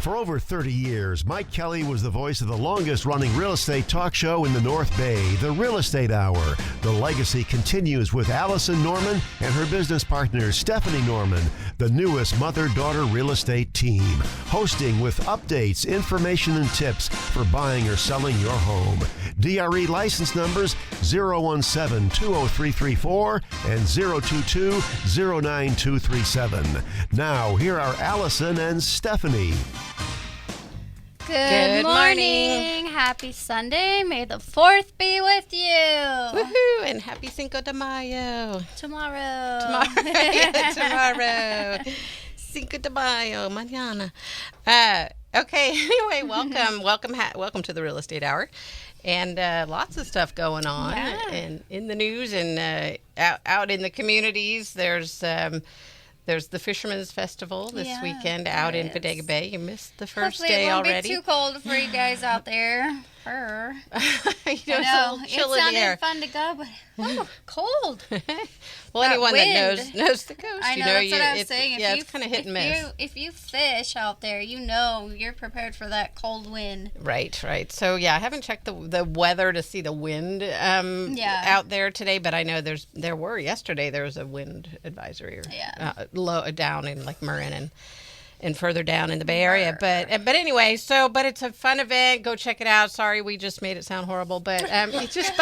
For over 30 years, Mike Kelly was the voice of the longest-running real estate talk show in the North Bay, The Real Estate Hour. The legacy continues with Allison Norman and her business partner, Stephanie Norman, the newest mother-daughter real estate team, hosting with updates, information, and tips for buying or selling your home. DRE license numbers 017-20334 and 022-09237. Now, here are Allison and Stephanie. Good morning. Happy Sunday. May the 4th be with you. Woohoo! And happy Cinco de Mayo. Tomorrow. Tomorrow. Cinco de Mayo. Mañana. Okay. Anyway, welcome to the Real Estate Hour. And lots of stuff going on and in the news and out in the communities. There's the Fisherman's Festival this weekend out in Bodega Bay. You missed the first day already. Hopefully it won't be too cold for you guys out there. I know. It sounded fun to go, but cold. Well, anyone that knows the coast, I know, that's what I was saying. It's kind of hit and miss. If you fish out there, you're prepared for that cold wind. Right. So, I haven't checked the weather to see the wind out there today, but I know yesterday there was a wind advisory low down in like Marin and further down in the Bay Area. But anyway, but it's a fun event. Go check it out. Sorry, we just made it sound horrible, but it's just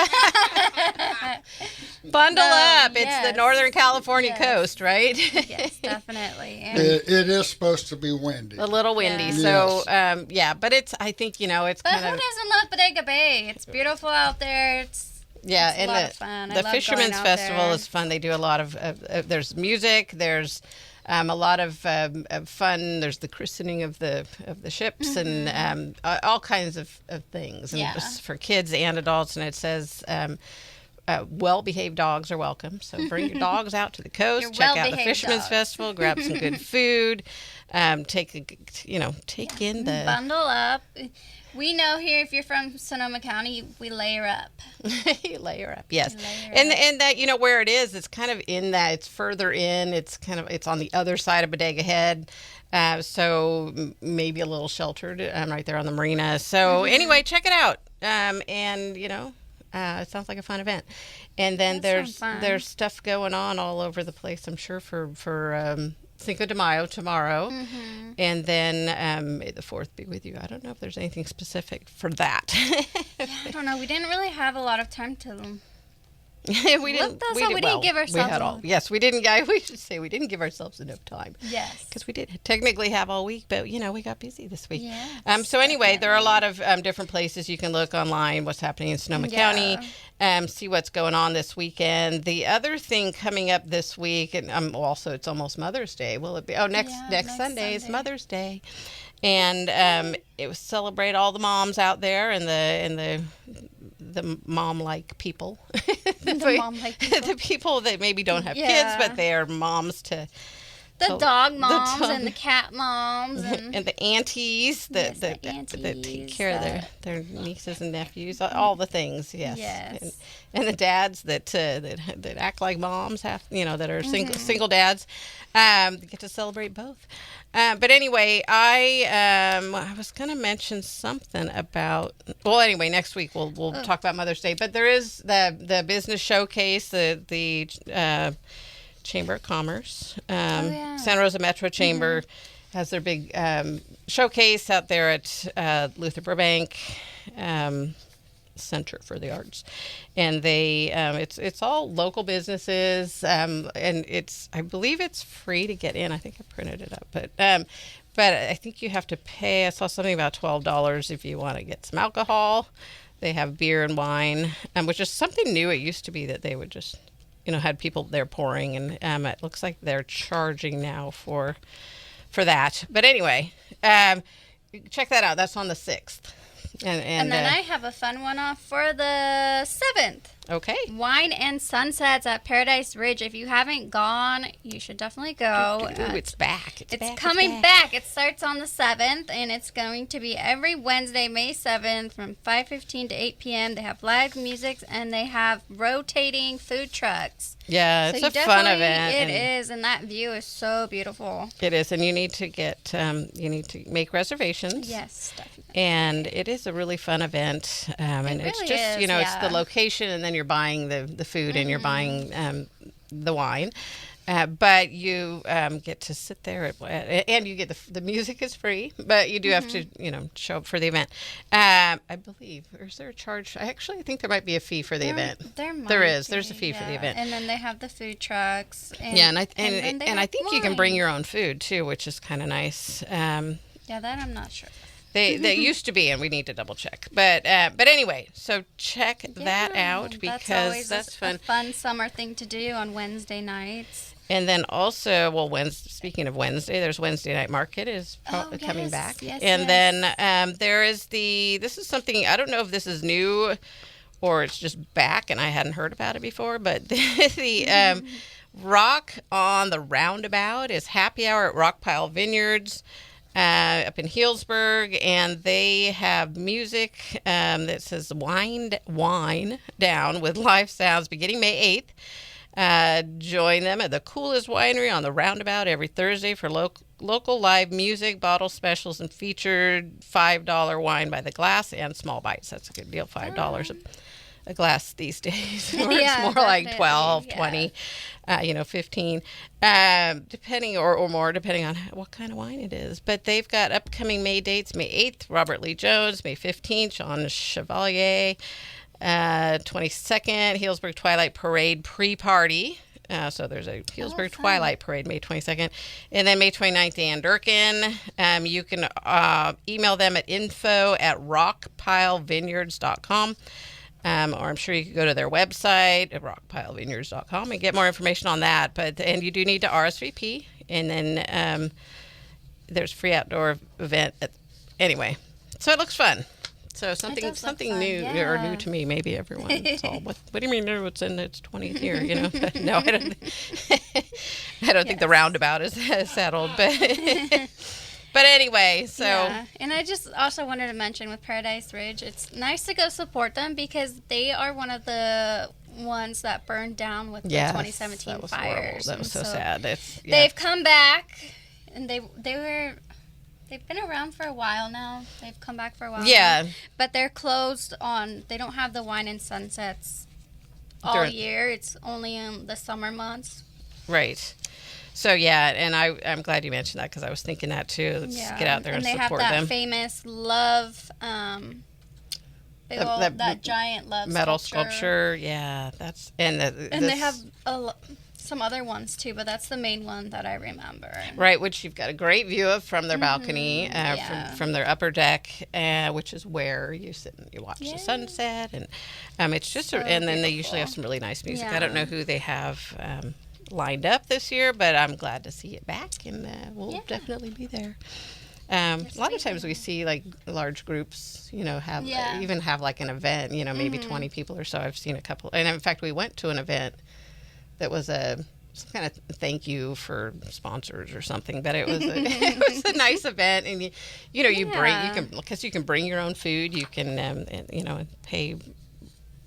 bundle up. It's the Northern California coast, right? Yes, definitely. It is supposed to be windy. A little windy. Yeah. So, but I think, it's but kind who of... doesn't love Bodega Bay? It's beautiful out there. It's a lot of fun. The Fisherman's Festival is fun. They do a lot of there's music, there's a lot of fun. There's the christening of the ships and all kinds of things and for kids and adults. And it says well-behaved dogs are welcome. So bring your dogs out to the coast. Check out the Fisherman's Festival. Grab some good food. Take in the bundle up. We know here, if you're from Sonoma County, we layer up. You layer up, yes. And that, where it is, it's kind of in that, it's further in, it's on the other side of Bodega Head. So maybe a little sheltered right there on the marina. So anyway, check it out. It sounds like a fun event. And then there's stuff going on all over the place, I'm sure, for Cinco de Mayo tomorrow, and then may the 4th be with you. I don't know if there's anything specific for that. I don't know. We didn't really have a lot of time to we didn't give ourselves we didn't. We should say we didn't give ourselves enough time. Yes, because we did technically have all week, but we got busy this week. Yes, so anyway, there are a lot of different places you can look online. What's happening in Sonoma County? See what's going on this weekend. The other thing coming up this week, and also it's almost Mother's Day. Will it be? Oh, next Sunday is Mother's Day, and it was celebrate all the moms out there and the mom-like people. The people that maybe don't have kids, but they are moms to... The dog moms and the cat moms. And the aunties that take care of their nieces and nephews. All the things, yes. And the dads that act like moms, that are single dads. Get to celebrate both. But anyway, I was going to mention something about... Well, anyway, next week we'll talk about Mother's Day. But there is the business showcase, the Chamber of Commerce. Santa Rosa Metro Chamber has their big showcase out there at Luther Burbank Center for the Arts, and they it's all local businesses, and I believe it's free to get in. I think I printed it up, but I think you have to pay. I saw something about $12 if you want to get some alcohol. They have beer and wine, which is something new. It used to be that they would just had people there pouring, and it looks like they're charging now for that. But anyway, check that out. That's on the 6th. And then I have a fun one off for the 7th. Okay. Wine and Sunsets at Paradise Ridge. If you haven't gone, you should definitely go. It's back. It's coming back. It starts on the 7th, and it's going to be every Wednesday, May 7th from 5:15 to 8 p.m. They have live music, and they have rotating food trucks. Yeah, so it's a fun event. It is, and that view is so beautiful. It is, and you need to make reservations. Yes, definitely. And it is a really fun event, and really it's just is, it's the location, and then you're buying the food, and you're buying the wine. But you get to sit there, and you get the music is free, but you do have to, show up for the event. I believe, or is there a charge? I think there might be a fee for the event. There is. There's a fee for the event. And then they have the food trucks. And, and I think you can bring your own food too, which is kind of nice. Yeah, that I'm not sure. They used to be, and we need to double check. But anyway, so check that out because that's fun. A fun summer thing to do on Wednesday nights. And then also, speaking of Wednesday, there's Wednesday Night Market is coming back. Yes, and then there is this is something, I don't know if this is new or it's just back and I hadn't heard about it before, but the Rock on the Roundabout is happy hour at Rockpile Vineyards up in Healdsburg, and they have music that says Wine Down with live sounds beginning May 8th. Join them at the coolest winery on the Roundabout every Thursday for local live music, bottle specials, and featured $5 wine by the glass and small bites. That's a good deal, $5 a glass these days. It's more like 12, 20, 15, depending or more, depending on what kind of wine it is. But they've got upcoming May dates: May 8th, Robert Lee Jones; May 15th, Jean Chevalier; 22nd, Healdsburg Twilight Parade pre-party. So there's a Healdsburg Twilight Parade, May 22nd. And then May 29th, Ann Durkin. You can email them at info@rockpilevineyards.com. Or I'm sure you could go to their website at rockpilevineyards.com and get more information on that. And you do need to RSVP. And then there's free outdoor event. Anyway, so it looks fun. So something new or new to me. Maybe everyone. It's all, what do you mean new? It's in its 20th year, No, I don't. I don't think the Roundabout is settled, but. But anyway, so. Yeah. And I just also wanted to mention with Paradise Ridge, it's nice to go support them because they are one of the ones that burned down with the 2017 that was fires. Horrible. That was so sad. They've come back, and they've been around for a while now. They've come back for a while. Yeah. Now, but they're closed they don't have the Wine and Sunsets all year. It's only in the summer months. Right. So, yeah, and I'm glad you mentioned that because I was thinking that too. Let's get out there and support them. And they have that famous love, that giant love metal sculpture. Yeah, that's and they have some other ones too, but that's the main one that I remember. Right, which you've got a great view of from their balcony, from their upper deck, which is where you sit and you watch the sunset, and it's just and then beautiful. They usually have some really nice music. I don't know who they have lined up this year, but I'm glad to see it back, and we'll definitely be there. A lot of times we see like large groups, even have like an event, maybe 20 people or so. I've seen a couple, and in fact, we went to an event that was some kind of thank you for sponsors or something, but it was a nice event, and you can bring your own food, you can pay.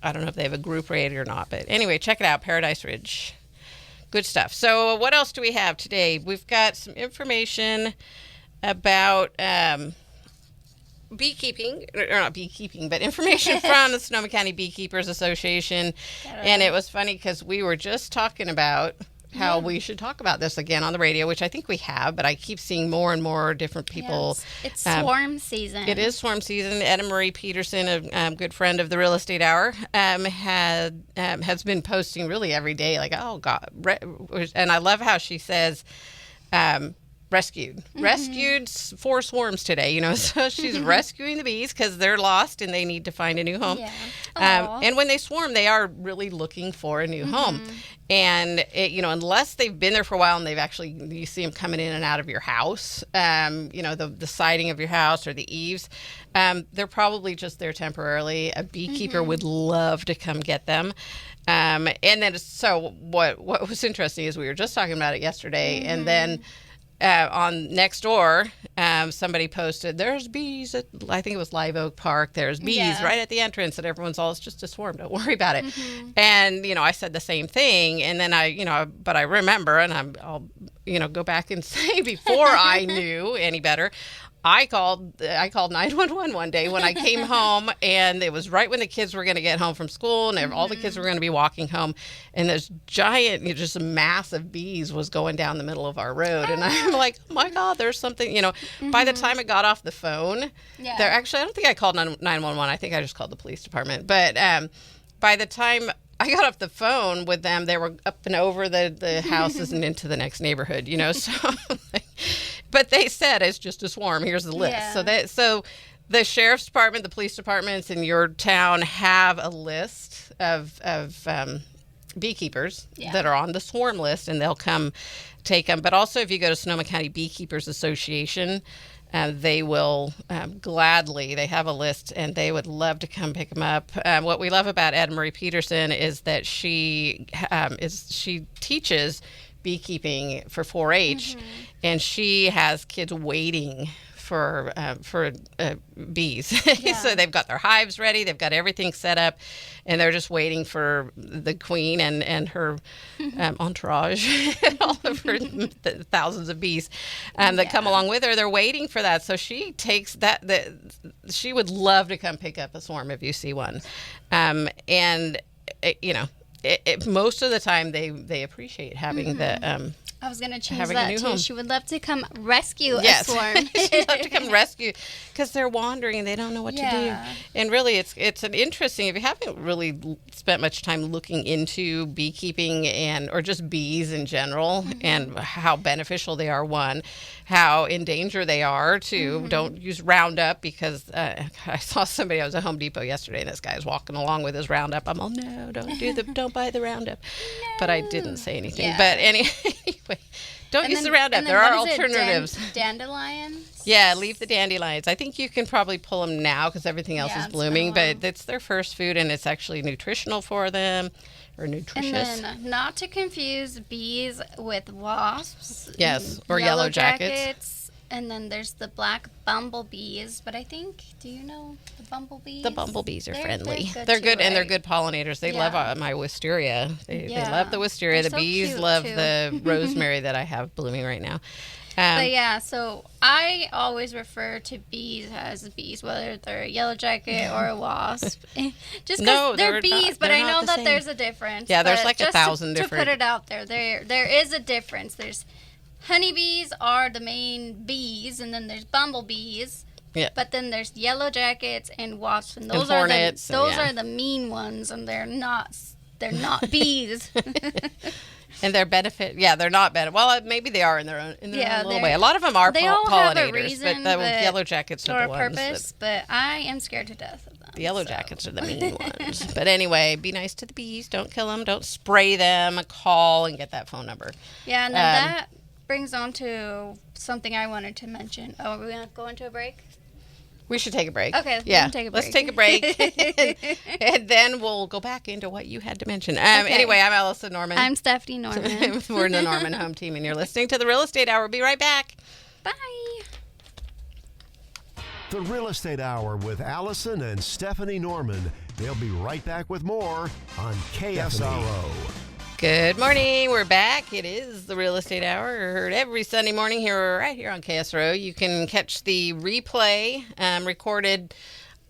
I don't know if they have a group rate or not, but anyway, check it out, Paradise Ridge. Good stuff. So what else do we have today? We've got some information about beekeeping, or not beekeeping, but information from the Sonoma County Beekeepers Association. And it was funny because we were just talking about how we should talk about this again on the radio, which I think we have, but I keep seeing more and more different people. Yes. It's swarm season. It is swarm season. Edna Marie Peterson, a good friend of the Real Estate Hour, has been posting really every day, like, oh, God. And I love how she says, rescued 4 swarms today, so she's rescuing the bees because they're lost and they need to find a new home. And when they swarm, they are really looking for a new home. And unless they've been there for a while and you see them coming in and out of your house, the siding of your house or the eaves, they're probably just there temporarily. A beekeeper would love to come get them. And then, so what was interesting is we were just talking about it yesterday, and then on next door, somebody posted, there's bees at, I think it was Live Oak Park, there's bees right at the entrance, and everyone's all, it's just a swarm, don't worry about it. And, I said the same thing, and then but I remember, and I'll go back and say before I knew any better, I called 911 one day when I came home, and it was right when the kids were going to get home from school, and all the kids were going to be walking home, and this giant, just a mass of bees was going down the middle of our road, and I'm like, oh my God, there's something, By the time I got off the phone, there actually, I don't think I called 911, I think I just called the police department, but by the time I got off the phone with them, they were up and over the houses and into the next neighborhood, so... But they said it's just a swarm. Here's the list. Yeah. So the sheriff's department, the police departments in your town have a list of beekeepers that are on the swarm list, and they'll come take them. But also, if you go to Sonoma County Beekeepers Association, they will gladly. They have a list, and they would love to come pick them up. What we love about Ed Marie Peterson is that she teaches beekeeping for 4-H, and she has kids waiting for bees. So they've got their hives ready, they've got everything set up, and they're just waiting for the queen and her entourage, and all of her thousands of bees that come along with her. They're waiting for that. So she takes she would love to come pick up a swarm if you see one, most of the time they appreciate having the I was going to change that too. Home. She would love to come rescue a swarm. She'd love to come rescue because they're wandering and they don't know what to do. And really, it's an interesting, if you haven't really spent much time looking into beekeeping or just bees in general and how beneficial they are, one, how in danger they are, two, don't use Roundup because I saw somebody, I was at Home Depot yesterday, and this guy was walking along with his Roundup. I'm all, no, don't buy the Roundup. No. But I didn't say anything. Yeah. But anyway, don't use the Roundup. There are alternatives. Dandelions? Yeah, leave the dandelions. I think you can probably pull them now because everything else is blooming, but it's their first food, and it's actually nutritional for them. Or nutritious. And then not to confuse bees with wasps. Yes, or yellow jackets. And then there's the black bumblebees. But I think, do you know the bumblebees? The bumblebees are friendly. They're good, and they're good pollinators. They love my wisteria. They love the wisteria. They're the bees love the rosemary that I have blooming right now. But so I always refer to bees as bees, whether they're a yellow jacket or a wasp. Just because they're bees, but I know that there's a difference. Yeah, there's like 1,000 different. To put it out there, there is a difference. There's honeybees are the main bees, and then there's bumblebees. Yeah. But then there's yellow jackets and wasps, and those are the mean ones, and they're not bees. And their benefit, they're not benefit. Well, maybe they are in their own little way. A lot of them are pollinators, have a reason, but the yellow jackets are the ones. Purpose, but I am scared to death of them. The yellow jackets are the mean ones. But anyway, be nice to the bees. Don't kill them. Don't spray them. Call and get that phone number. Yeah, and then that brings on to something I wanted to mention. Oh, are we going to go into a break? We should take a break. Okay, let's take a break. and then we'll go back into what you had to mention. Anyway, I'm Allison Norman. I'm Stephanie Norman. We're in the Norman Home Team, and you're listening to The Real Estate Hour. We'll be right back. Bye. The Real Estate Hour with Allison and Stephanie Norman. They'll be right back with more on KSRO. Good morning. We're back. It is the Real Estate Hour. Heard every Sunday morning right here on KSRO. You can catch the replay recorded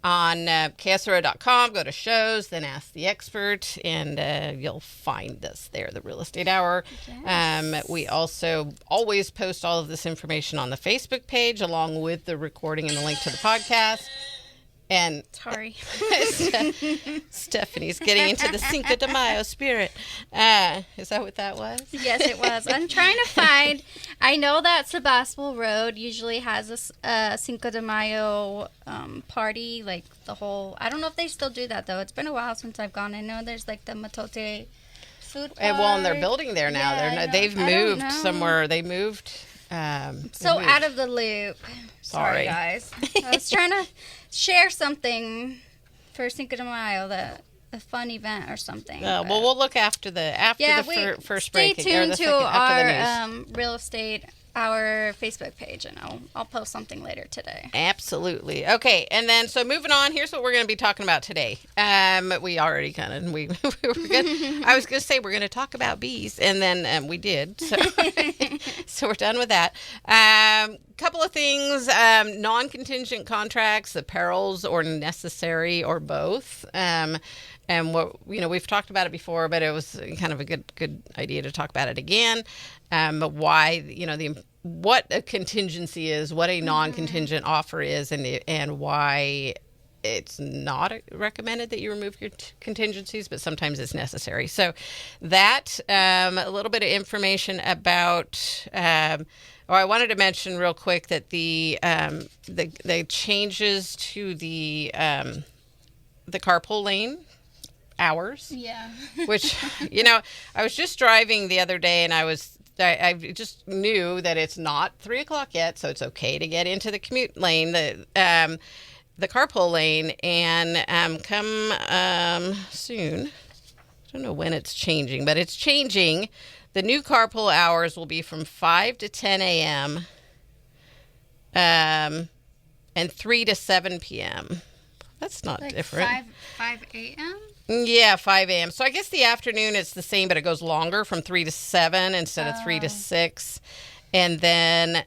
on KSRO.com. Go to shows, then Ask the Expert, and you'll find us there, the Real Estate Hour. Yes. We also always post all of this information on the Facebook page, along with the recording and the link to the podcast. And sorry, Stephanie's getting into the Cinco de Mayo spirit. Is that what that was? Yes, it was. I'm trying to find. I know that Sebastopol Road usually has a Cinco de Mayo party, like the whole. I don't know if they still do that though. It's been a while since I've gone. I know there's like the Matote food park. And they're building there now. Yeah, They've moved somewhere. They moved. Out of the loop. Sorry, guys. I was trying to share something for Cinco de Mayo, a fun event or something. Well, we'll look after the first break. Stay tuned to our real estate, our Facebook page, and I'll post something later today. Absolutely. Okay, and then so moving on, here's what we're going to be talking about today. We already we were good. I was going to say we're going to talk about bees, and then we did. So, so we're done with that. Couple of things: non-contingent contracts, the perils or necessary or both. And what we've talked about it before, but it was kind of a good idea to talk about it again. But why what a contingency is, what a non-contingent offer is, and why it's not recommended that you remove your contingencies, but sometimes it's necessary. So that a little bit of information about. I wanted to mention real quick that the changes to the carpool lane hours. Yeah. Which, I was just driving the other day and I just knew that it's not 3:00 yet, so it's okay to get into the commute lane, the carpool lane, and come soon. I don't know when it's changing, but it's changing. The new carpool hours will be from 5 to 10 a.m. And 3 to 7 p.m. That's not different. 5 a.m.? Yeah, 5 a.m. So I guess the afternoon it's the same, but it goes longer from 3 to 7 instead of 3 to 6. And then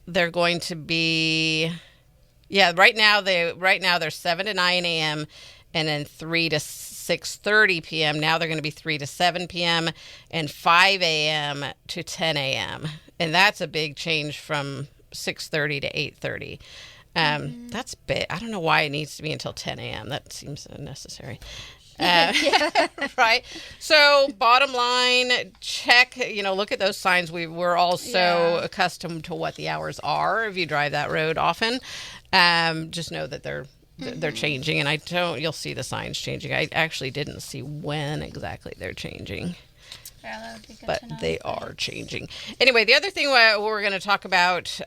they're going to be, right now they're 7 to 9 a.m. and then 3 to 6:30 p.m. Now they're going to be 3 to 7 p.m. and 5 a.m. to 10 a.m. And that's a big change from 6:30 to 8:30. That's big. I don't know why it needs to be until 10 a.m. That seems unnecessary. Right. So bottom line, check, look at those signs. We're all so accustomed to what the hours are if you drive that road often. Just know that they're changing, and you'll see the signs changing. I actually didn't see when exactly they're changing. But they are changing. Anyway, the other thing we're going to talk about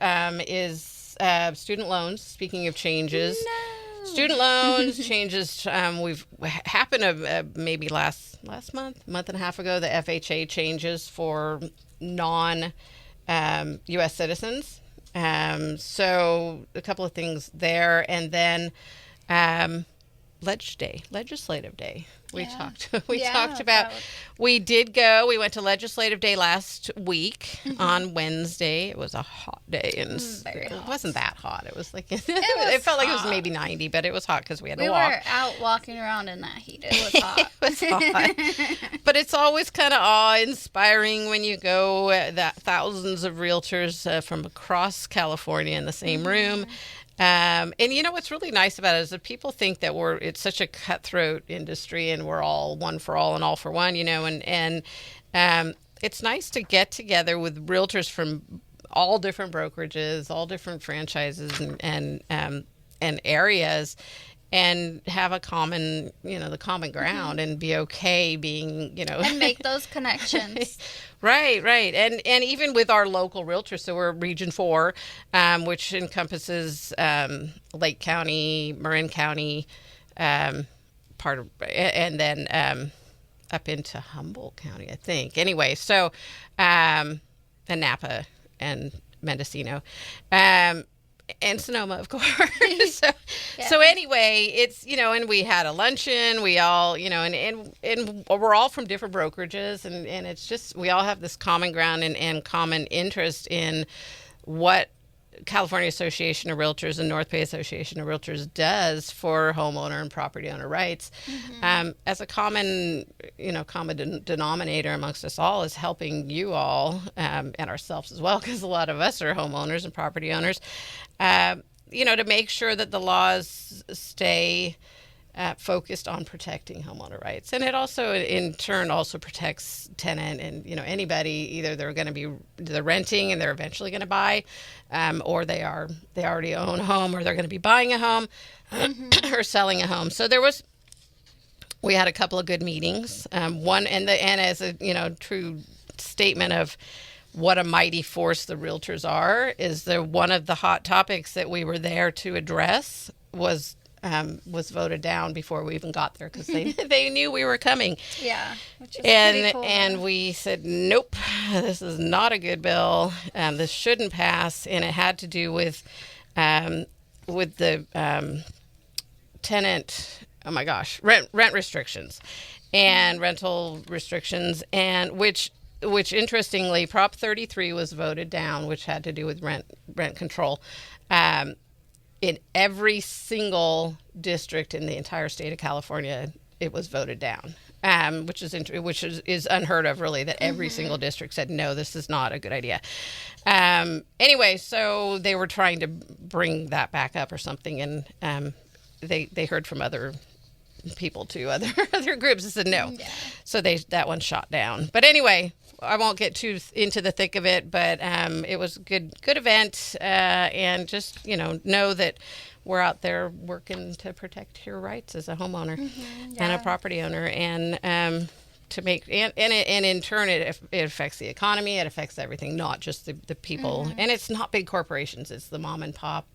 is student loans. Speaking of changes, student loans changes. We've happened maybe last month and a half ago. The FHA changes for non-U.S. citizens. So a couple of things there, and then legislative day. We talked about. We went to legislative day last week on Wednesday. It was a hot day, and it wasn't that hot. It was like it felt like it was maybe 90, but it was hot because we had to walk. We were out walking around in that heat. It was hot. It was hot. But it's always kind of awe-inspiring when you go that thousands of realtors from across California in the same room. And what's really nice about it is that people think that it's such a cutthroat industry and we're all one for all and all for one, and it's nice to get together with realtors from all different brokerages, all different franchises and areas, and have a common, the common ground, and be okay being, and make those connections. Right. And even with our local realtors, so we're Region 4, which encompasses Lake County, Marin County, and then up into Humboldt County, I think. Anyway, so and Napa and Mendocino. And Sonoma, of course. So anyway, it's, and we had a luncheon, we all, and we're all from different brokerages, and it's just, we all have this common ground and common interest in what California Association of Realtors and Northbay Association of Realtors does for homeowner and property owner rights. As a common denominator amongst us all is helping you all and ourselves as well, because a lot of us are homeowners and property owners, to make sure that the laws stay focused on protecting homeowner rights. And it also, in turn, also protects tenant and, anybody, either they're renting and they're eventually going to buy, or they already own a home, or they're going to be buying a home or selling a home. So we had a couple of good meetings. One, and as a, true statement of what a mighty force the realtors are, is one of the hot topics that we were there to address was voted down before we even got there, because they knew we were coming. Yeah, which is pretty cool. And we said, nope, this is not a good bill. This shouldn't pass, and it had to do with the tenant. Oh my gosh, rent restrictions and rental restrictions, and which interestingly, Prop 33 was voted down, which had to do with rent control. In every single district in the entire state of California, it was voted down, which is unheard of, really, that every single district said, no, this is not a good idea. Anyway, so they were trying to bring that back up or something, and they heard from other people too, other groups, and said no. Yeah. So that one shot down. But anyway, I won't get too into the thick of it, but it was a good event, and just know that we're out there working to protect your rights as a homeowner and a property owner, and to make and in turn it affects the economy, it affects everything, not just the people, and it's not big corporations, it's the mom and pop,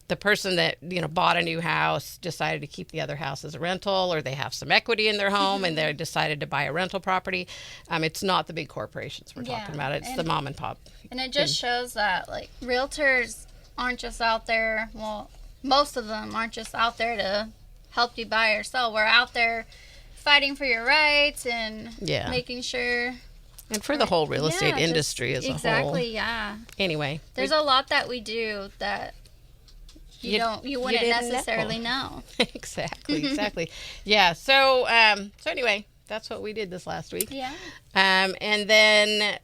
the person that bought a new house, decided to keep the other house as a rental, or they have some equity in their home and they decided to buy a rental property. It's not the big corporations we're talking about. It's the mom and pop. And it just shows that realtors aren't just out there. Well, most of them aren't just out there to help you buy or sell. We're out there fighting for your rights and making sure. And for the whole real estate industry as a whole. Exactly. Yeah. Anyway, there's a lot that we do that you wouldn't necessarily know. Exactly. Yeah. So anyway, that's what we did this last week. Yeah. And then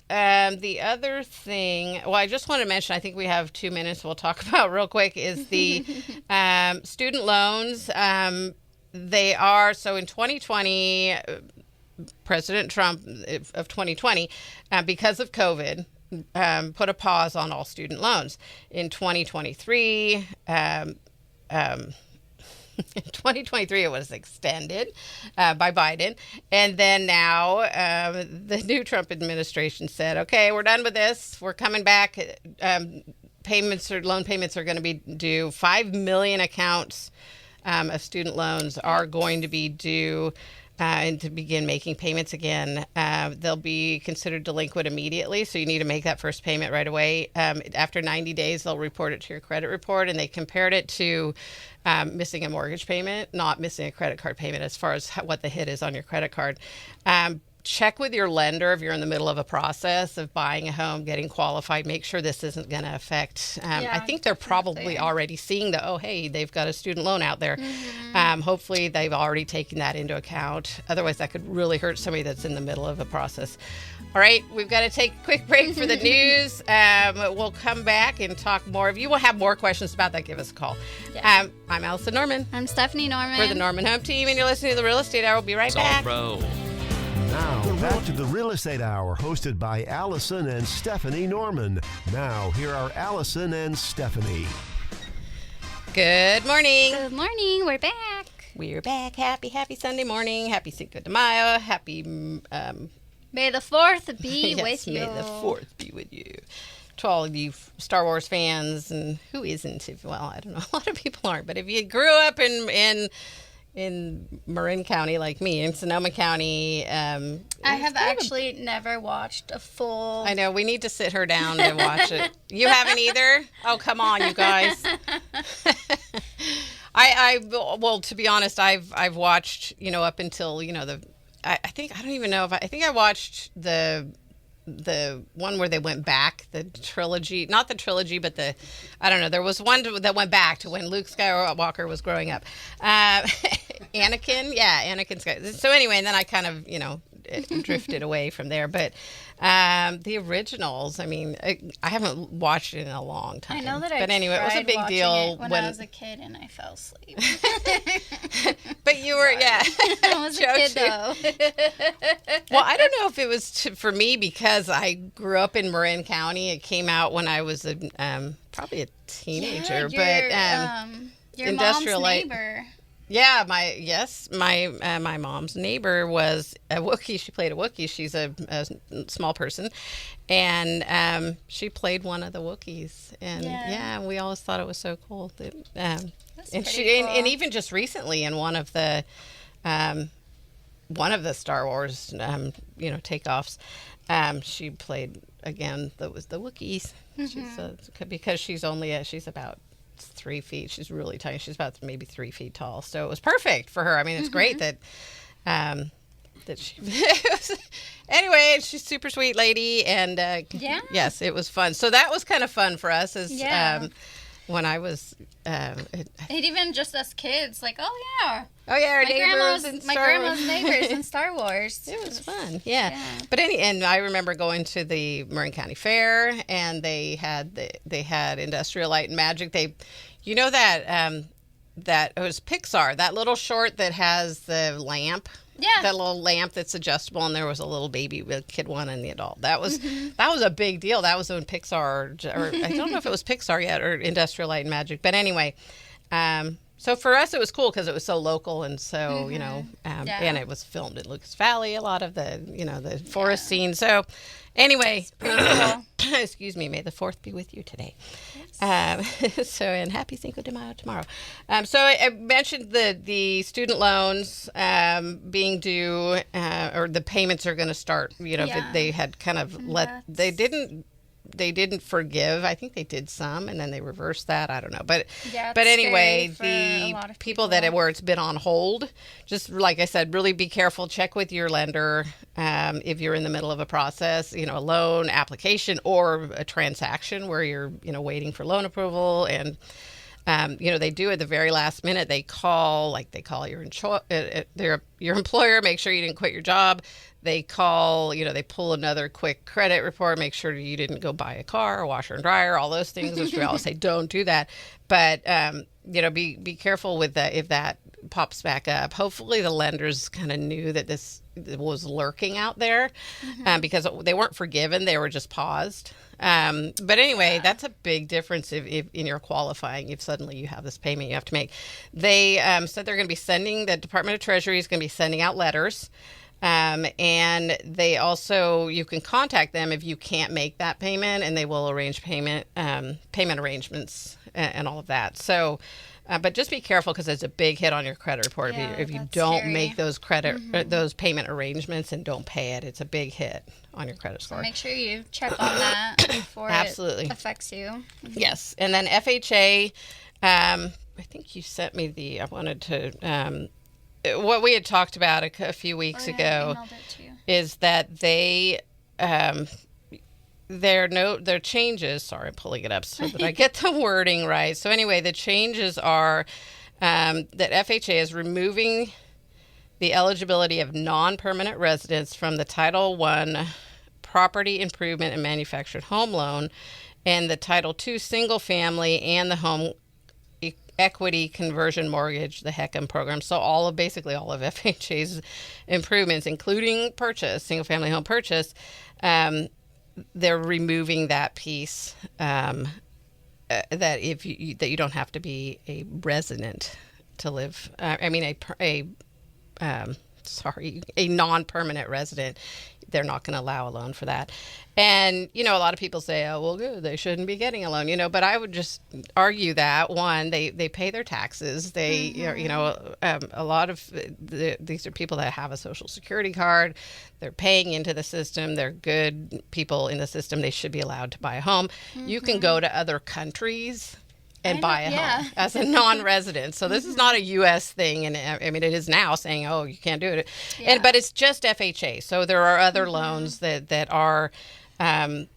the other thing, I just want to mention, I think we have 2 minutes we'll talk about real quick, is the student loans. They are, so in 2020, President Trump of 2020, because of COVID, put a pause on all student loans. In 2023, it was extended by Biden. And then now the new Trump administration said, okay, we're done with this. We're coming back. Loan payments are going to be due. 5 million accounts of student loans are going to be due and to begin making payments again. They'll be considered delinquent immediately, so you need to make that first payment right away. After 90 days, they'll report it to your credit report, and they compared it to missing a mortgage payment, not missing a credit card payment, as far as what the hit is on your credit card. Check with your lender if you're in the middle of a process of buying a home, getting qualified. Make sure this isn't going to affect. I think they're probably already seeing they've got a student loan out there. Hopefully they've already taken that into account. Otherwise, that could really hurt somebody that's in the middle of a process. All right, we've got to take a quick break for the news. We'll come back and talk more. If you will have more questions about that, give us a call. Yeah. I'm Allison Norman. I'm Stephanie Norman. We're the Norman Home Team, and you're listening to The Real Estate Hour. We'll be right back. Now, back to the Real Estate Hour, hosted by Allison and Stephanie Norman. Now, here are Allison and Stephanie. Good morning. Good morning. We're back. We're back. Happy Sunday morning. Happy Cinco de Mayo. Happy... May the 4th be with you. May the 4th be with you. To all of you Star Wars fans, and who isn't? I don't know. A lot of people aren't. But if you grew up in Marin County like me, in Sonoma County. I have actually never watched a full... I know, we need to sit her down and watch it. You haven't either? Oh, come on, you guys. Well, to be honest, I've watched, up until, I think I watched the one where they went back, the trilogy, not the trilogy, but there was one that went back to when Luke Skywalker was growing up. Anakin Skywalker. So anyway, and then I kind of, drifted away from there. But the originals, I mean, I haven't watched it in a long time. I know that. But anyway, it was a big deal when I was a kid and I fell asleep. But you were, yeah. I was a kid though. Well, I don't know if it was for me because I grew up in Marin County. It came out when I was probably a teenager. Your industrial mom's neighbor. Yeah, my mom's neighbor was a Wookiee. She played a Wookiee. She's a small person, and she played one of the Wookiees. And we always thought it was so cool. That, and she cool. and even just recently in one of the Star Wars takeoffs, she played again. That was the Wookiees. Because she's about 3 feet. She's really tiny. She's about maybe 3 feet tall. So it was perfect for her. I mean, it's great that she. Anyway, she's a super sweet lady, and yes, it was fun. So that was kind of fun for us as when I was. And even just us kids, like, our neighbors. My grandma's neighbors in Star Wars. It was fun, yeah. But and I remember going to the Marin County Fair, and they had Industrial Light and Magic. That it was Pixar, that little short that has the lamp. Yeah. That little lamp that's adjustable, and there was a little baby kid one and the adult. That was a big deal. That was when Pixar, or I don't know if it was Pixar yet, or Industrial Light and Magic. But anyway, so for us it was cool because it was so local, and so and it was filmed in Lucas Valley. A lot of the forest scene. So anyway, cool. Excuse me. May the 4th be with you today. Yes. And happy Cinco de Mayo tomorrow. So I mentioned the student loans being due, or the payments are going to start. They had kind of they didn't forgive. I think they did some, and then they reversed that. I don't know, but anyway, the people where it's been on hold, just like I said, really be careful. Check with your lender if you're in the middle of a process, a loan application or a transaction where you're waiting for loan approval, and they do at the very last minute. They call your employer, make sure you didn't quit your job. They call, they pull another quick credit report, make sure you didn't go buy a car, washer and dryer, all those things, which we always say don't do that. But, be careful with that if that pops back up. Hopefully the lenders kind of knew that this was lurking out there because they weren't forgiven. They were just paused. But anyway, that's a big difference if in your qualifying, if suddenly you have this payment you have to make. They said they're going to be the Department of Treasury is going to be sending out letters. And they also, you can contact them if you can't make that payment, and they will arrange payment arrangements and all of that. So, but just be careful because it's a big hit on your credit report if you don't make those those payment arrangements and don't pay it. It's a big hit on your credit score. So make sure you check on that before it affects you. Yes, and then FHA. I think you sent me I wanted to. What we had talked about a few weeks ago is that their changes. Sorry, I'm pulling it up so that I get the wording right. So anyway, the changes are that FHA is removing the eligibility of non-permanent residents from the Title I Property Improvement and Manufactured Home Loan, and the Title II Single Family and the Home Equity Conversion Mortgage, the HECM program. So basically all of FHA's improvements, including single family home purchase, they're removing that piece that you don't have to be a resident to live. A non-permanent resident. They're not going to allow a loan for that. And, a lot of people say, oh, well, good, they shouldn't be getting a loan, but I would just argue that, one, they pay their taxes. They, a lot of these are people that have a Social Security card. They're paying into the system. They're good people in the system. They should be allowed to buy a home. You can go to other countries and buy a home as a non-resident. So this is not a U.S. thing, and it is now saying, oh, you can't do it. But it's just FHA. So there are other loans that are the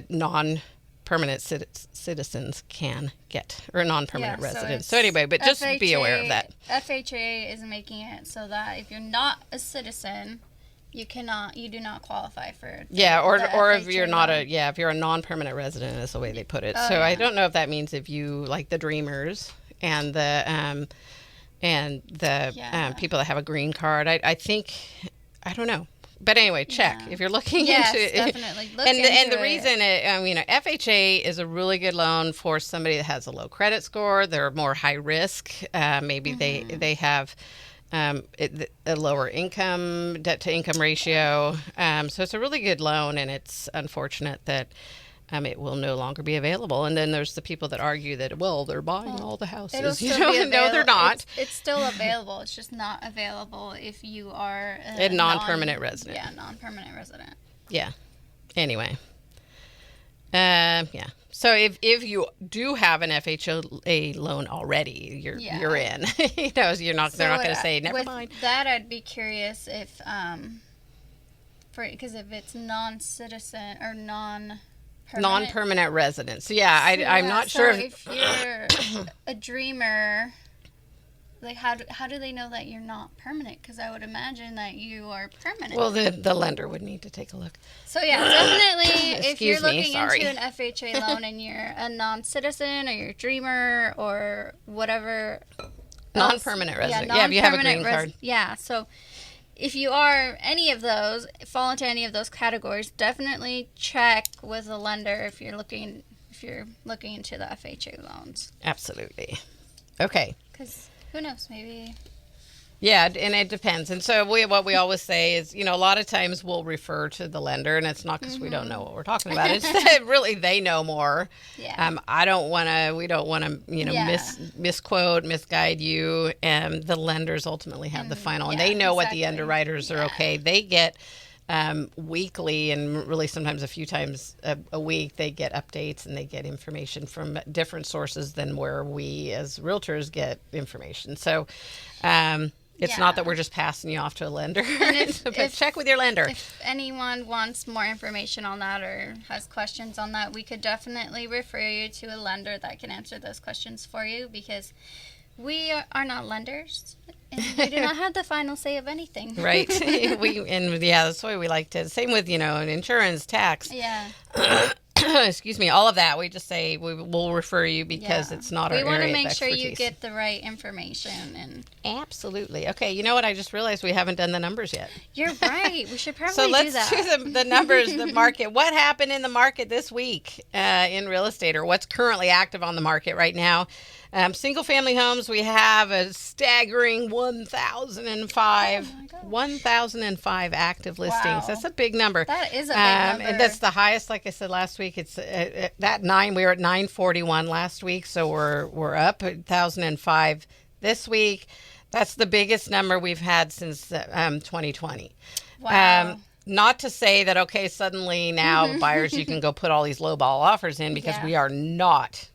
non permanent citizens can get, or non-permanent residents. So anyway, but just be aware of that. FHA is making it so that if you're not a citizen, you do not qualify for or if you're not if you're a non-permanent resident is the way they put it. I don't know if that means if you like the dreamers and the people that have a green card. I think, I don't know. But anyway, check if you're looking into it. Definitely. And the reason, FHA is a really good loan for somebody that has a low credit score. They're more high risk. Maybe they have a lower income, debt to income ratio. So it's a really good loan, and it's unfortunate that it will no longer be available. And then there's the people that argue that, they're buying all the houses. No, they're not. It's still available. It's just not available if you are a non-permanent resident. Yeah, non-permanent resident. Yeah. Anyway. So if you do have an FHA loan already, you're in. They're not going to say never mind. That I'd be curious if because if it's non-citizen or non-permanent residents. I'm not sure if you're a dreamer, like how do they know that you're not permanent? Because I would imagine that you are permanent. Well, the lender would need to take a look. So definitely if you're looking into an FHA loan and you're a non-citizen or you're a dreamer or whatever non-permanent resident. If you have a green card. So if you are any of those, fall into any of those categories, definitely check with a lender if you're looking into the FHA loans. Absolutely. Okay. Because who knows, maybe. Yeah, and it depends. And so what we always say is, a lot of times we'll refer to the lender, and it's not because we don't know what we're talking about. It's that really they know more. Yeah. We don't want to, misquote, misguide you. And the lenders ultimately have the final, and they know what the underwriters are okay. They get weekly, and really sometimes a few times a week, they get updates and they get information from different sources than where we as realtors get information. So, it's not that we're just passing you off to a lender. But check with your lender. If anyone wants more information on that or has questions on that, we could definitely refer you to a lender that can answer those questions for you, because we are not lenders. And we do not have the final say of anything. Right. That's the way we like to. Same with, insurance, tax. Yeah. Excuse me, all of that. We just say we'll refer you because it's not our area of expertise. We want to make sure you get the right information. Absolutely. Okay, you know what? I just realized we haven't done the numbers yet. You're right. We should probably do that. So let's do the numbers, the market. What happened in the market this week in real estate, or what's currently active on the market right now? Single-family homes, we have a staggering 1,005. Oh 1,005 active listings. Wow. That's a big number. That is a big number. And that's the highest, like I said last week. It's we were at 941 last week, so we're up 1,005 this week. That's the biggest number we've had since 2020. Wow. Not to say that, suddenly now buyers, you can go put all these lowball offers in, because we are not.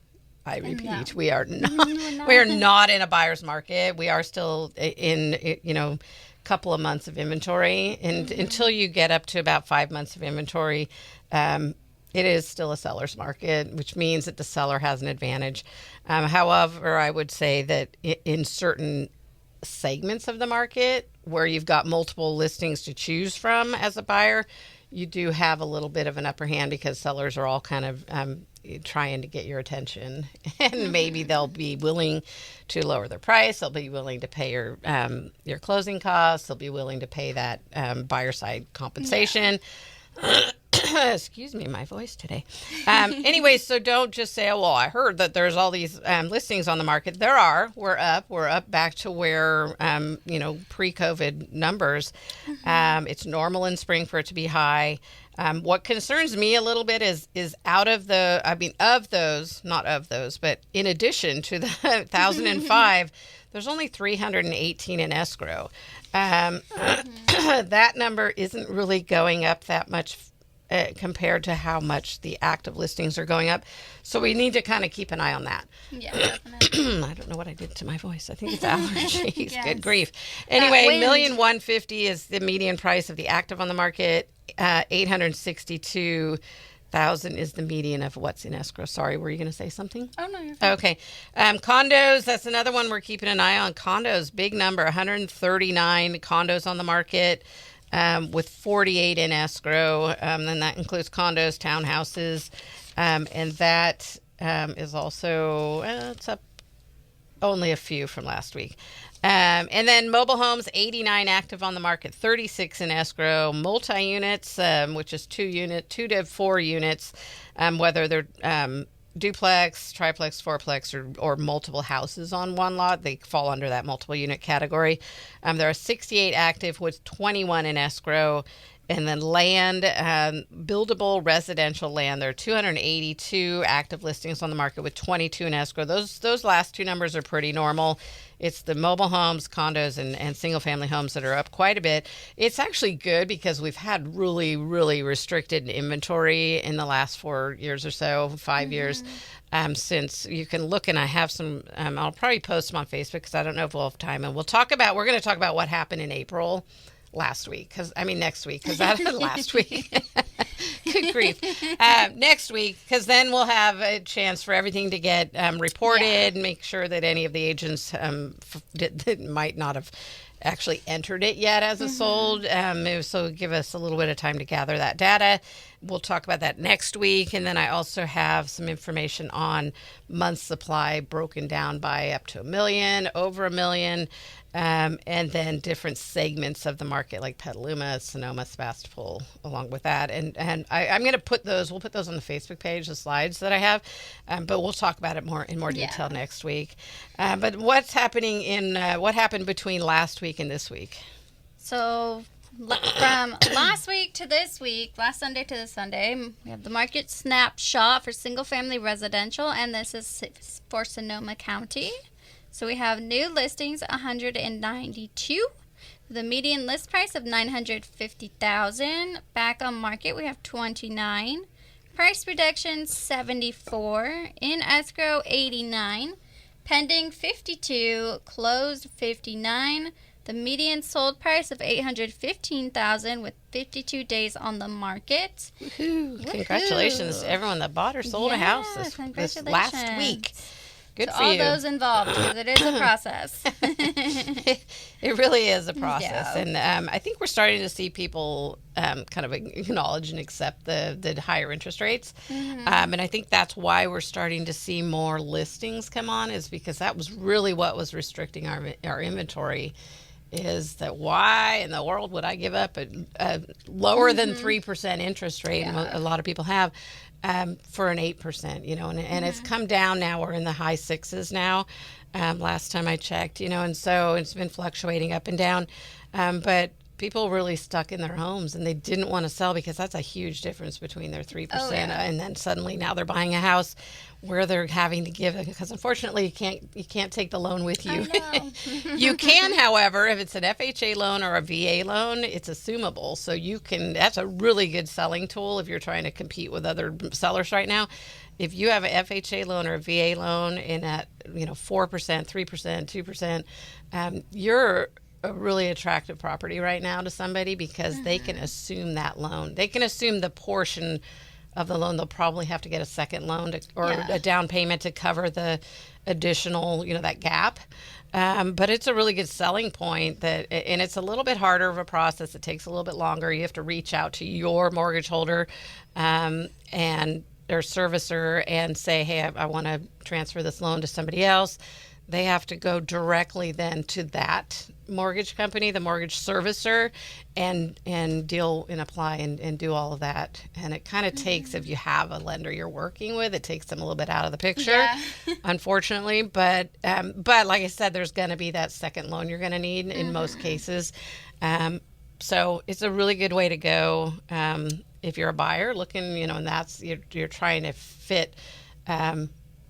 I repeat, we are not. We are not in a buyer's market. We are still in, couple of months of inventory, and until you get up to about 5 months of inventory, it is still a seller's market, which means that the seller has an advantage. However, I would say that in certain segments of the market where you've got multiple listings to choose from as a buyer, you do have a little bit of an upper hand, because sellers are all kind of trying to get your attention, and maybe they'll be willing to lower their price. They'll be willing to pay your closing costs. They'll be willing to pay that buyer side compensation. Excuse me, my voice today. Anyway, so don't just say, I heard that there's all these listings on the market. There are. We're up back to where, pre-COVID numbers. It's normal in spring for it to be high. What concerns me a little bit is of those, not of those, but in addition to the 1,005, there's only 318 in escrow. That number isn't really going up that much compared to how much the active listings are going up. So we need to kind of keep an eye on that. Yeah, definitely. I don't know what I did to my voice. I think it's allergies. Yes. Good grief. Anyway, $1,150,000 is the median price of the active on the market. 862 $100,000 is the median of what's in escrow. Sorry, were you going to say something? Oh, no, you're fine. Okay. Condos, that's another one we're keeping an eye on. Condos, big number, 139 condos on the market with 48 in escrow. And that includes condos, townhouses. And that is also, it's up only a few from last week. And then mobile homes, 89 active on the market, 36 in escrow. Multi-units, which is 2 to 4 units, whether they're duplex, triplex, fourplex, or multiple houses on one lot, they fall under that multiple unit category. There are 68 active with 21 in escrow. And then land, buildable residential land, there are 282 active listings on the market with 22 in escrow. Those last two numbers are pretty normal. It's the mobile homes, condos, and single-family homes that are up quite a bit. It's actually good because we've had really, really restricted inventory in the last 4 years or so, 5 years, since you can look, and I have some, I'll probably post them on Facebook because I don't know if we'll have time. And we're going to talk about what happened in April. Next week, because that last week. Good grief. Next week, because then we'll have a chance for everything to get reported and make sure that any of the agents that might not have actually entered it yet as a sold. So give us a little bit of time to gather that data. We'll talk about that next week. And then I also have some information on month supply broken down by up to 1 million, over 1 million. And then different segments of the market like Petaluma, Sonoma, Sebastopol, along with that. And I'm going to put those, we'll put those on the Facebook page, the slides that I have, but we'll talk about it in more detail next week. But what's happening what happened between last week and this week? So from last week to this week, last Sunday to this Sunday, we have the market snapshot for single family residential, and this is for Sonoma County. So we have new listings, 192. The median list price of $950,000. Back on market, we have 29. Price reduction, 74. In escrow, 89. Pending, 52. Closed, 59. The median sold price of $815,000 with 52 days on the market. Woohoo! Congratulations to everyone that bought or sold a house this last week. Good for all you. those involved, because it is a process. It really is a process. Yeah. And I think we're starting to see people kind of acknowledge and accept the higher interest rates. And I think that's why we're starting to see more listings come on, is because that was really what was restricting our inventory. Is that why in the world would I give up a lower than 3% interest rate? Yeah. And a lot of people have. For an 8%, and it's come down now. We're in the high 6s now. Last time I checked, and so it's been fluctuating up and down. But people really stuck in their homes and they didn't want to sell because that's a huge difference between their 3% and then suddenly now they're buying a house where they're having to give it, because unfortunately you can't take the loan with you. You can, however, if it's an FHA loan or a VA loan, it's assumable. So that's a really good selling tool if you're trying to compete with other sellers right now. If you have an FHA loan or a VA loan in at 4%, 3%, 2%, you're a really attractive property right now to somebody because they can assume that loan. They can assume the portion of the loan. They'll probably have to get a second loan or a down payment to cover the additional, that gap. But it's a really good selling point and it's a little bit harder of a process. It takes a little bit longer. You have to reach out to your mortgage holder and their servicer and say, hey, I want to transfer this loan to somebody else. They have to go directly then to that mortgage company, the mortgage servicer, and deal and apply and do all of that. And it kind of takes, if you have a lender you're working with, it takes them a little bit out of the picture, unfortunately. But like I said, there's going to be that second loan you're going to need in most cases. So it's a really good way to go if you're a buyer looking, and that's you're trying to fit.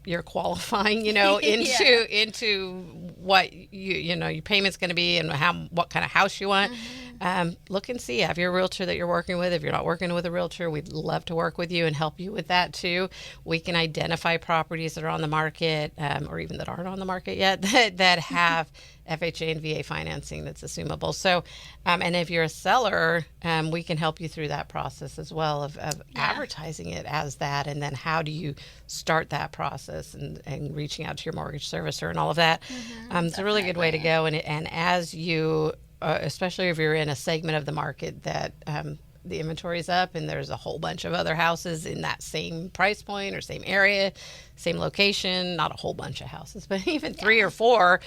You're qualifying, into what your payment's going to be and what kind of house you want. look and see. Have you a realtor that you're working with? If you're not working with a realtor, we'd love to work with you and help you with that too. We can identify properties that are on the market, or even that aren't on the market yet, that have FHA and VA financing that's assumable. So, and if you're a seller, we can help you through that process as well of advertising it as that, and then how do you start that process and reaching out to your mortgage servicer and all of that. It's a really good way to go. And as you, especially if you're in a segment of the market that the inventory is up and there's a whole bunch of other houses in that same price point or same area, same location, not a whole bunch of houses, but even 3 or 4,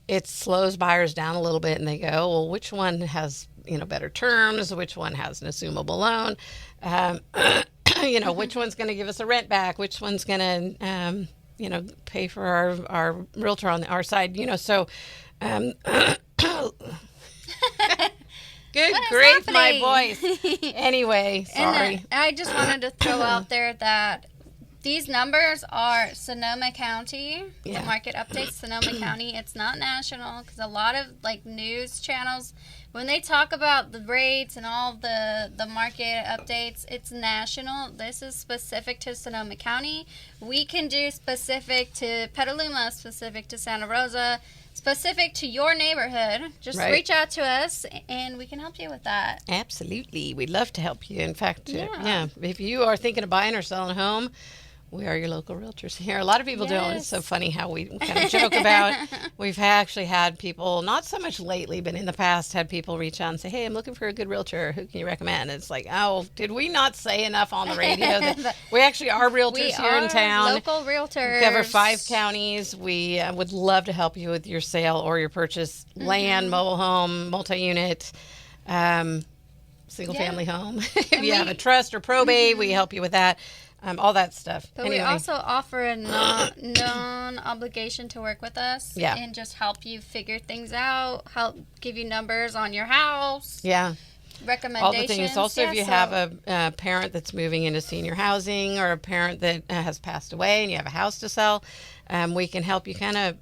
it slows buyers down a little bit, and they go, well, which one has, better terms? Which one has an assumable loan? Which one's going to give us a rent back? Which one's going to, pay for our realtor on our side? So, good grief, my voice. Anyway, sorry. And I just wanted to throw out there that these numbers are Sonoma County, the market updates, Sonoma County. It's not national, because a lot of news channels, when they talk about the rates and all the market updates, it's national. This is specific to Sonoma County. We can do specific to Petaluma, specific to Santa Rosa, specific to your neighborhood. Just reach out to us and we can help you with that. Absolutely. We'd love to help you. In fact, if you are thinking of buying or selling a home, we are your local realtors here. A lot of people don't. It's so funny how we kind of joke about. We've actually had people, not so much lately, but in the past, had people reach out and say, hey, I'm looking for a good realtor. Who can you recommend? And it's like, oh, did we not say enough on the radio that we actually are realtors here in town? Local realtors. We cover 5 counties. We would love to help you with your sale or your purchase. Land, mobile home, multi-unit, single-family home. If you have a trust or probate, we help you with that. All that stuff. But anyway, we also offer a non-obligation to work with us and just help you figure things out, help give you numbers on your house. Yeah. Recommendations. All the things. Also, if you have a parent that's moving into senior housing or a parent that has passed away and you have a house to sell, we can help you kind of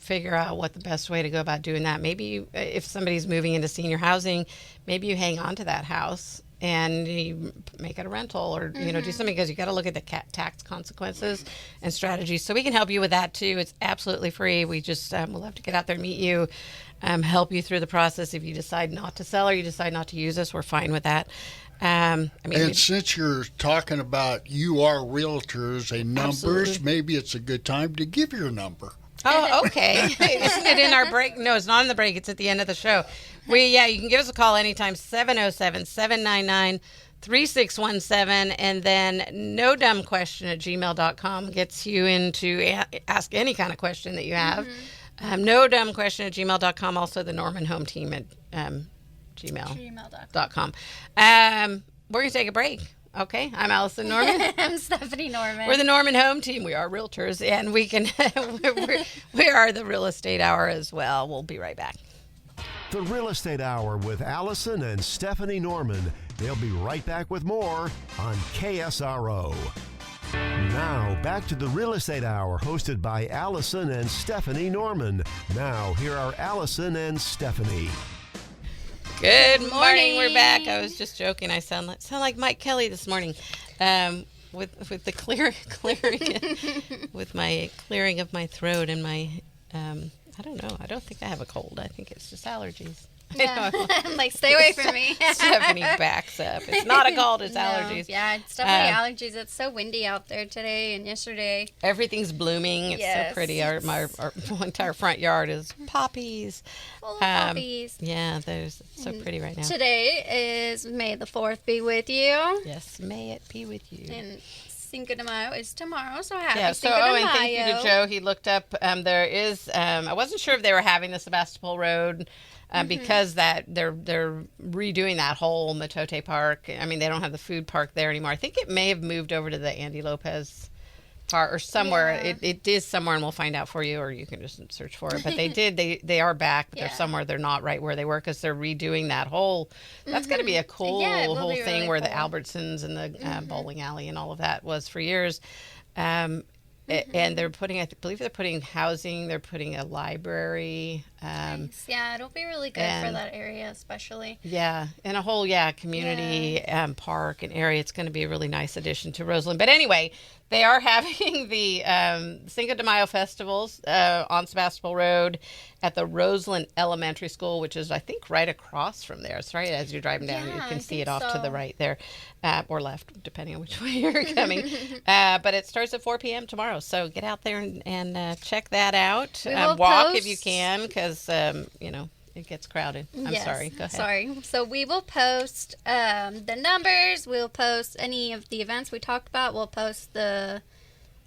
figure out what the best way to go about doing that. Maybe if somebody's moving into senior housing, maybe you hang on to that house and you make it a rental or, do something, because you got to look at the tax consequences and strategies. So we can help you with that too. It's absolutely free. We just we'll love to get out there and meet you, help you through the process. If you decide not to sell or you decide not to use us, we're fine with that. And since you're talking about you are realtors and numbers, maybe it's a good time to give your number. Oh, okay. Isn't it in our break? No, it's not in the break. It's at the end of the show. You can give us a call anytime, 707-799-3617, and then nodumbquestion@gmail.com gets you into ask any kind of question that you have. nodumbquestion@gmail.com, also the Norman Home Team at gmail.com. We're going to take a break. Okay, I'm Allison Norman. I'm Stephanie Norman. We're the Norman Home Team. We are realtors, and we can we are the Real Estate Hour as well. We'll be right back. The Real Estate Hour with Allison and Stephanie Norman. They'll be right back with more on KSRO. Now, back to the Real Estate Hour, hosted by Allison and Stephanie Norman. Now, here are Allison and Stephanie. Good morning. We're back. I was just joking. I sound like Mike Kelly this morning, with the clearing with my clearing of my throat and my I don't know. I don't think I have a cold. I think it's just allergies. Yeah. I'm like, stay away from me. Stephanie backs up. It's not a cold, it's allergies. Yeah, it's definitely allergies. It's so windy out there today and yesterday. Everything's blooming. It's so pretty. Our entire front yard is poppies. Full of poppies. Yeah, it's so pretty right now. Today is May the 4th be with you. Yes, may it be with you. And Cinco de Mayo is tomorrow, so happy Cinco de Mayo. And thank you to Joe. He looked up, there is, I wasn't sure if they were having the Sebastopol Road, because that they're redoing that whole Matote Park. I mean, they don't have the food park there anymore. I think it may have moved over to the Andy Lopez Park or somewhere. Yeah. It is somewhere, and we'll find out for you, or you can just search for it. But they did. They are back, but they're somewhere. They're not right where they were, because they're redoing that whole. That's going to be a cool whole thing really where the Albertsons and the bowling alley and all of that was for years. And they're putting, I believe they're putting housing, they're putting a library, Nice. Yeah, it'll be really good for that area, especially. Yeah, and a whole community park and area. It's going to be a really nice addition to Roseland. But anyway, they are having the Cinco de Mayo festivals on Sebastopol Road at the Roseland Elementary School, which is, I think, right across from there. It's right as you're driving down. You can see it off to the right there, or left, depending on which way you're coming. But it starts at 4 p.m. tomorrow, so get out there and check that out. Walk if you can, because, it gets crowded. I'm sorry. Go ahead. Sorry. So we will post the numbers. We'll post any of the events we talked about. We'll post the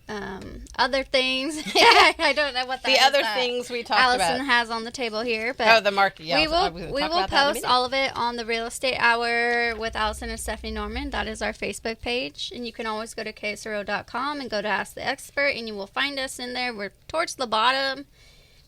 other things. I don't know what that is. The other things we talked about. Allison has on the table here. But the market. Yeah, we will post all of it on the Real Estate Hour with Allison and Stephanie Norman. That is our Facebook page. And you can always go to ksro.com and go to Ask the Expert, and you will find us in there. We're towards the bottom.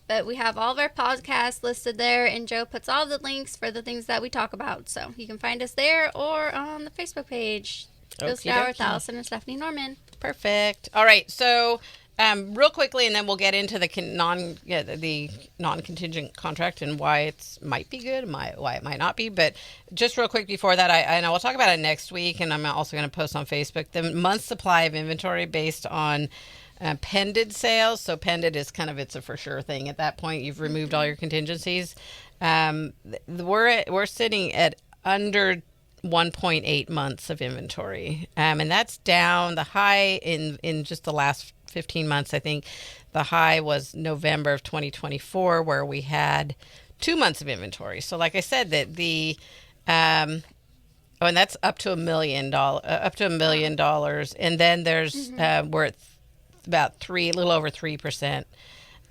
But we have all of our podcasts listed there, and Joe puts all the links for the things that we talk about. So you can find us there or on the Facebook page. Real Estate Hour with Allison and Stephanie Norman. Perfect. All right. So real quickly, and then we'll get into the non-contingent contract and why it might be good, why it might not be. But just real quick before that, I know we'll talk about it next week, and I'm also going to post on Facebook the month supply of inventory based on pended sales. So pended is kind of, it's a for sure thing. At that point, you've removed all your contingencies. We're sitting at under 1.8 months of inventory. And that's down. The high in just the last 15 months, I think the high was November of 2024, where we had 2 months of inventory. So like I said, that and that's up to $1 million, And then there's, we're at about a little over 3%.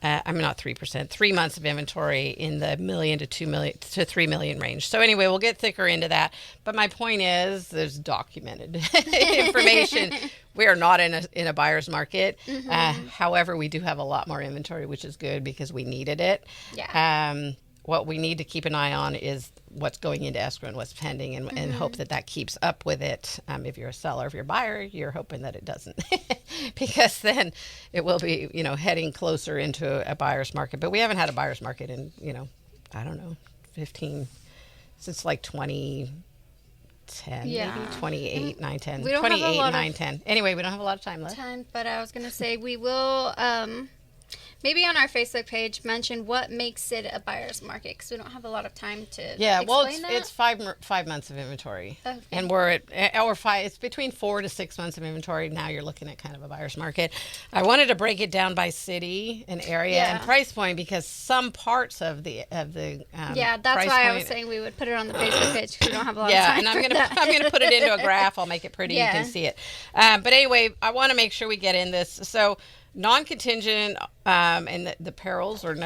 Not 3%, 3 months of inventory in the $1 million to $2 million to $3 million range. So anyway, we'll get thicker into that. But my point is, there's documented information. We are not in a buyer's market. However, we do have a lot more inventory, which is good because we needed it. Yeah. What we need to keep an eye on is what's going into escrow and what's pending, and hope that keeps up with it. If you're a seller, if you're a buyer, you're hoping that it doesn't, because then it will be, heading closer into a buyer's market. But we haven't had a buyer's market in, I don't know, since like 2010, maybe 28, 9, 10, 28, 9, 10. Anyway, we don't have a lot of time left. But I was going to say we will. Maybe on our Facebook page, mention what makes it a buyer's market, because we don't have a lot of time to explain that. It's 5 months of inventory, and it's between 4 to 6 months of inventory. Now you're looking at kind of a buyer's market. I wanted to break it down by city and area and price point, because some parts of the that's why I was saying we would put it on the Facebook page, because we don't have a lot of time. And I'm gonna put it into a graph. I'll make it pretty. You can see it. But anyway, I want to make sure we get in this. So non-contingent and the perils or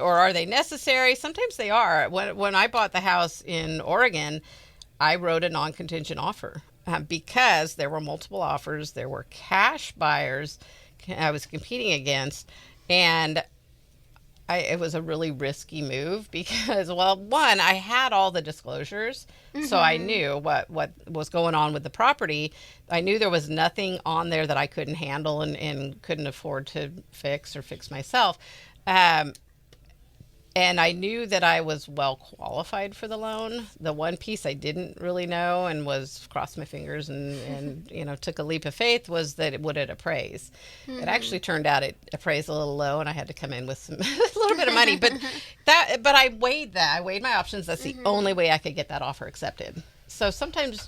are they necessary? Sometimes they are. When I bought the house in Oregon, I wrote a non-contingent offer because there were multiple offers. There were cash buyers I was competing against, and it was a really risky move because, one, I had all the disclosures, so I knew what was going on with the property. I knew there was nothing on there that I couldn't handle and couldn't afford to fix myself. And I knew that I was well qualified for the loan. The one piece I didn't really know and was crossed my fingers and took a leap of faith was that it would appraise. It actually turned out it appraised a little low, and I had to come in with a little bit of money. But I weighed that. I weighed my options. That's the only way I could get that offer accepted. So sometimes,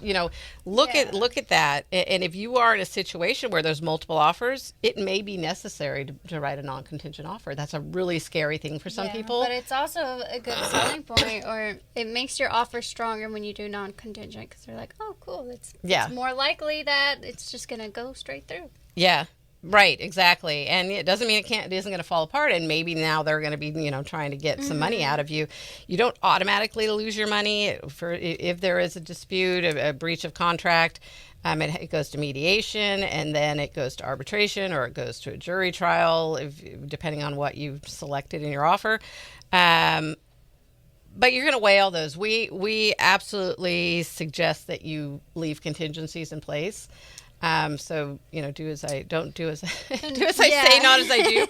look at that. And if you are in a situation where there's multiple offers, it may be necessary to write a non-contingent offer. That's a really scary thing for some people. But it's also a good selling point, or it makes your offer stronger when you do non-contingent, because they're like, oh, cool. It's more likely that it's just going to go straight through. Yeah. Right, exactly. And it doesn't mean it isn't going to fall apart, and maybe now they're going to be, trying to get some money out of you. You don't automatically lose your money if there is a dispute, a breach of contract. It goes to mediation, and then it goes to arbitration, or it goes to a jury trial, depending on what you've selected in your offer. But you're going to weigh all those. We absolutely suggest that you leave contingencies in place. So, do as I don't do as do as I say, not as I do.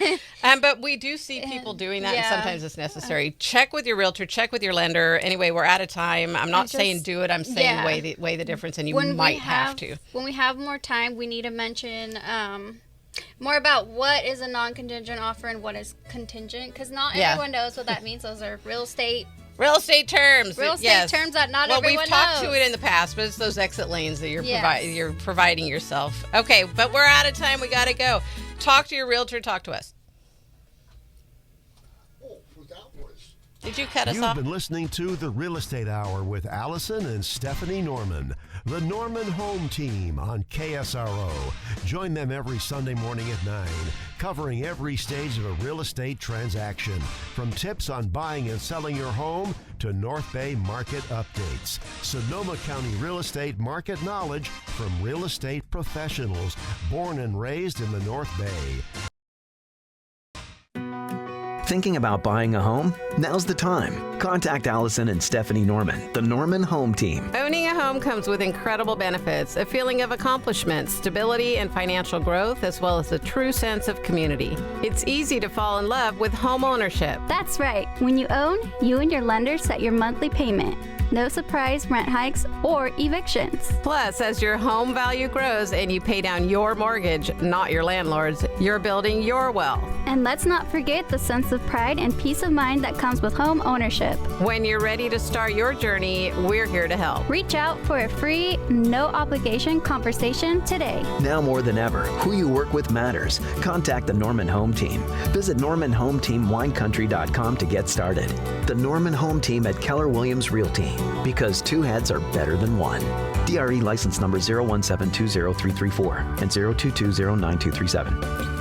But we do see people doing that, and sometimes it's necessary. Check with your realtor, check with your lender. Anyway, we're out of time. I'm not saying do it. I'm saying weigh the difference, and you might have to. When we have more time, we need to mention more about what is a non-contingent offer and what is contingent, because not everyone knows what that means. Those are real estate terms. Real estate terms that not everyone knows. Well, we've talked to it in the past, but it's those exit lanes that you're providing yourself. Okay, but we're out of time. We got to go. Talk to your realtor. Talk to us. Did you cut us off? You've been listening to The Real Estate Hour with Allison and Stephanie Norman, the Norman Home Team on KSRO. Join them every Sunday morning at 9, covering every stage of a real estate transaction, from tips on buying and selling your home to Northbay market updates. Sonoma County real estate market knowledge from real estate professionals born and raised in the North Bay. Thinking about buying a home? Now's the time. Contact Allison and Stephanie Norman, the Norman Home Team. Owning a home comes with incredible benefits, a feeling of accomplishment, stability, and financial growth, as well as a true sense of community. It's easy to fall in love with home ownership. That's right. When you own, you and your lender set your monthly payment. No surprise rent hikes or evictions. Plus, as your home value grows and you pay down your mortgage, not your landlord's, you're building your wealth. And let's not forget the sense of pride and peace of mind that comes with home ownership. When you're ready to start your journey, we're here to help. Reach out for a free, no obligation conversation today. Now more than ever, who you work with matters. Contact the Norman Home Team. Visit NormanHomeTeamWineCountry.com to get started. The Norman Home Team at Keller Williams Realty. Because two heads are better than one. DRE license number 017203334 and 022092337.